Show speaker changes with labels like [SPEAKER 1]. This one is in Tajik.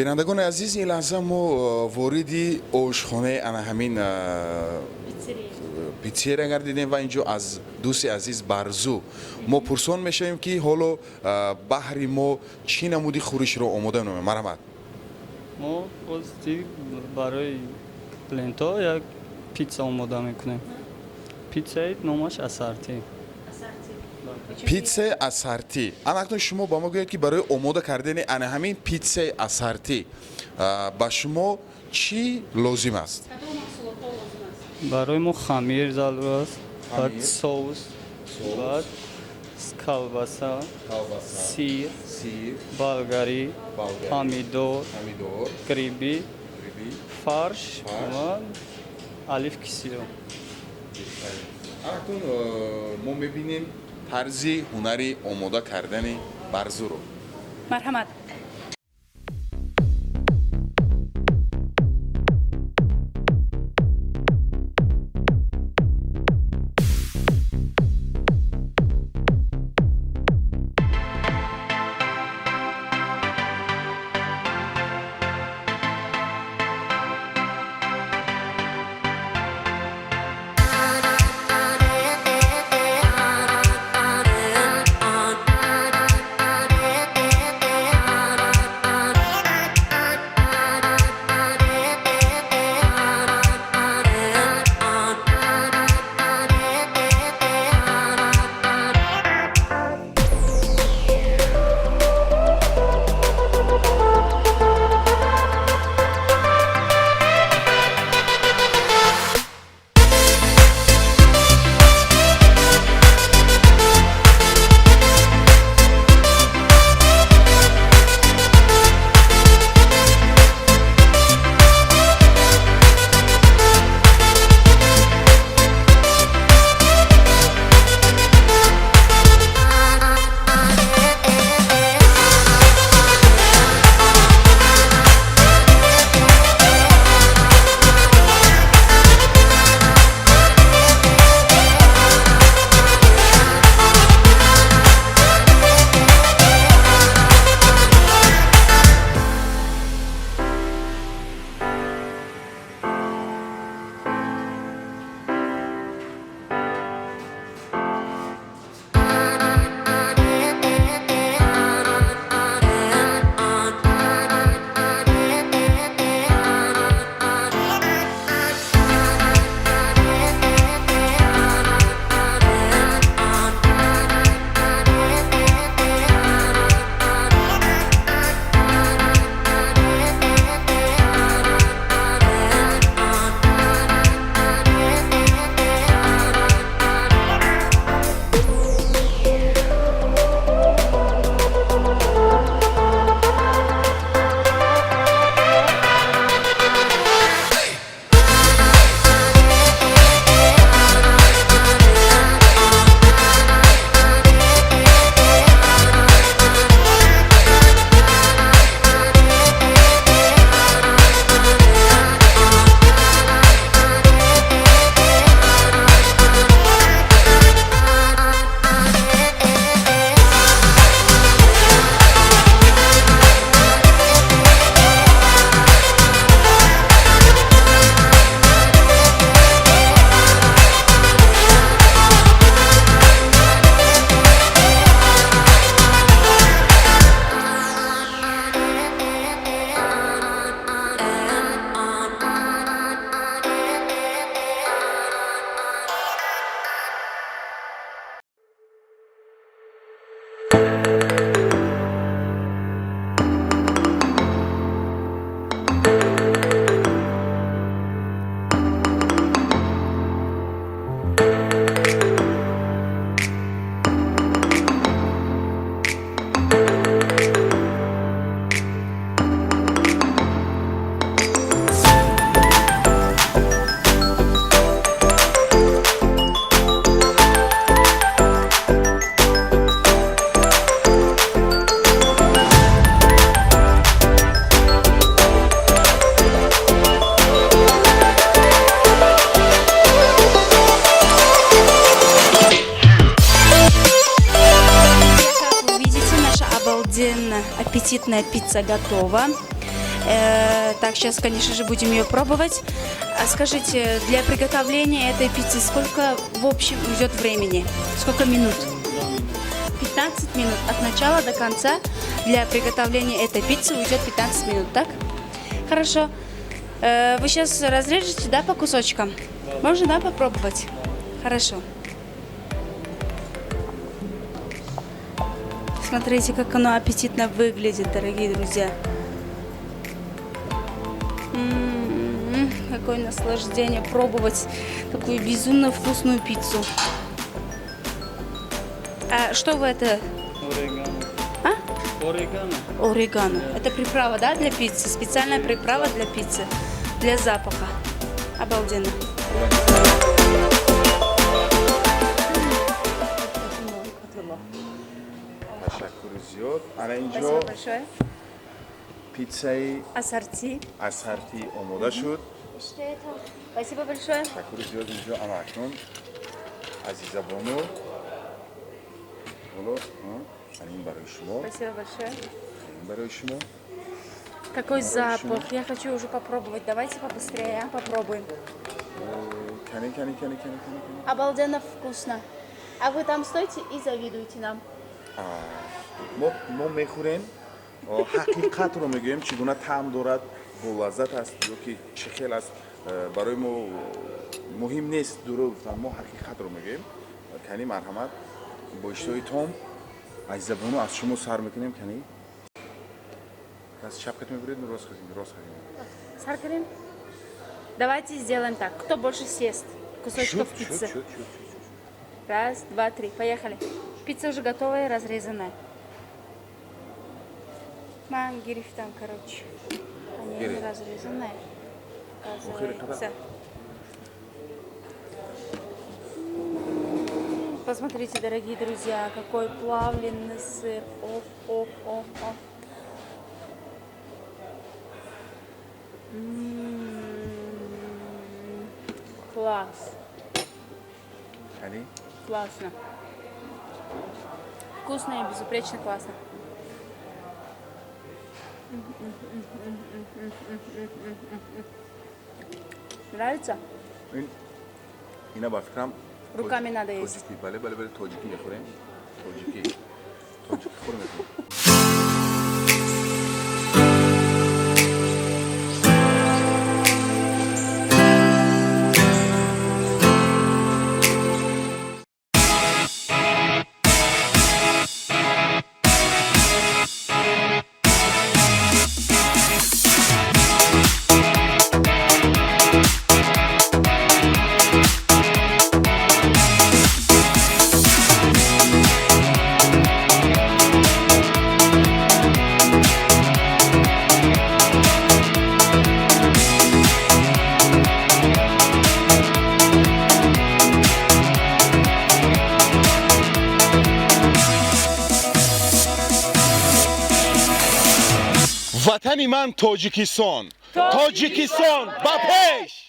[SPEAKER 1] بینندگان عزیز این لحظه ما واردی آشخانه انا همین پیتزایی را گردیدیم و اینجا از دوست عزیز برزو ما پرسان میشیم که حالا بحری ما چی نمودی خورش رو آماده نمیم. مرحمت.
[SPEAKER 2] ما بازی برای پلنتا یک پیتزا آماده میکنیم. پیتزای نامش اسارتی.
[SPEAKER 1] پیتزای اسارتی. اکنون شما با ما گویید که برای آماده کردن انا همین پیتزای اسارتی با شما چی لازم است؟
[SPEAKER 2] برای ما خمیر ضرور است، بعد سس، بعد کلباسا، سیر، بالگری، پامیدور، گریبی، فرش و الف کسیرو.
[SPEAKER 1] اکنون ما میبینیم طرز هنری آماده کردن برزو رو.
[SPEAKER 3] مرحمت. Аппетитная пицца готова. Так, сейчас, конечно же, будем ее пробовать. А скажите, для приготовления этой пиццы сколько в общем уйдет времени? Сколько минут? 15 минут. От начала до конца для приготовления этой пиццы уйдет 15 минут, так? Хорошо. Вы сейчас разрежете, да, по кусочкам? Можно, да, попробовать? Хорошо. Смотрите, как оно аппетитно выглядит, дорогие друзья. Какое наслаждение пробовать такую безумно вкусную пиццу. А что вы это?
[SPEAKER 2] Орегано.
[SPEAKER 3] А?
[SPEAKER 2] Орегано.
[SPEAKER 3] Орегано. Это приправа, да, для пиццы? Специальная приправа для пиццы. Для запаха. Обалденно. Спасибо большое.
[SPEAKER 1] Пиццаи
[SPEAKER 3] Ассорти.
[SPEAKER 1] Ассорти омода шуд.
[SPEAKER 3] Спасибо большое.
[SPEAKER 1] Ташаккури зиёд инҷо амал акнун азизабону. Ҳоло ин барои шумо.
[SPEAKER 3] Спасибо большое.
[SPEAKER 1] Ин барои шумо.
[SPEAKER 3] Какой запах. Я хочу уже попробовать. Давайте побыстрее, попробуем.
[SPEAKER 1] Кани.
[SPEAKER 3] Обалденно вкусно. А вы там стойте и завидуйте нам.
[SPEAKER 1] мо мехӯрем ҳақиқатро мегӯем чӣ гуна таъм дорад бо лаззат аст ё ки чӣ хел аст барои мо муҳим нест дуро гуфтан мо ҳақиқатро мегӯем кани марҳамат бо иштои том азизабону аз шумо сар мекунем кани аз чапкат мебуред рост хазим
[SPEAKER 3] Сар кунем? Давайте сделаем так. Кто больше съест кусочков пиццы? Раз, два, три. Поехали. Пицца уже готовая, разрезанная. Ман гириф там, короче. Они не разрезанные. Оказывается. Посмотрите, дорогие друзья, какой плавленый сыр. О. Класс.
[SPEAKER 1] кани
[SPEAKER 3] Классно. Вкусно и безупречно классно. Нравится?
[SPEAKER 1] ина ба фикрам
[SPEAKER 3] Руками надо есть.
[SPEAKER 1] тоҷикӣ бале тоҷикӣ мехӯрем тоҷикӣ хӯр мекунем vataniman Tojikiston. Tojikiston ba pesh!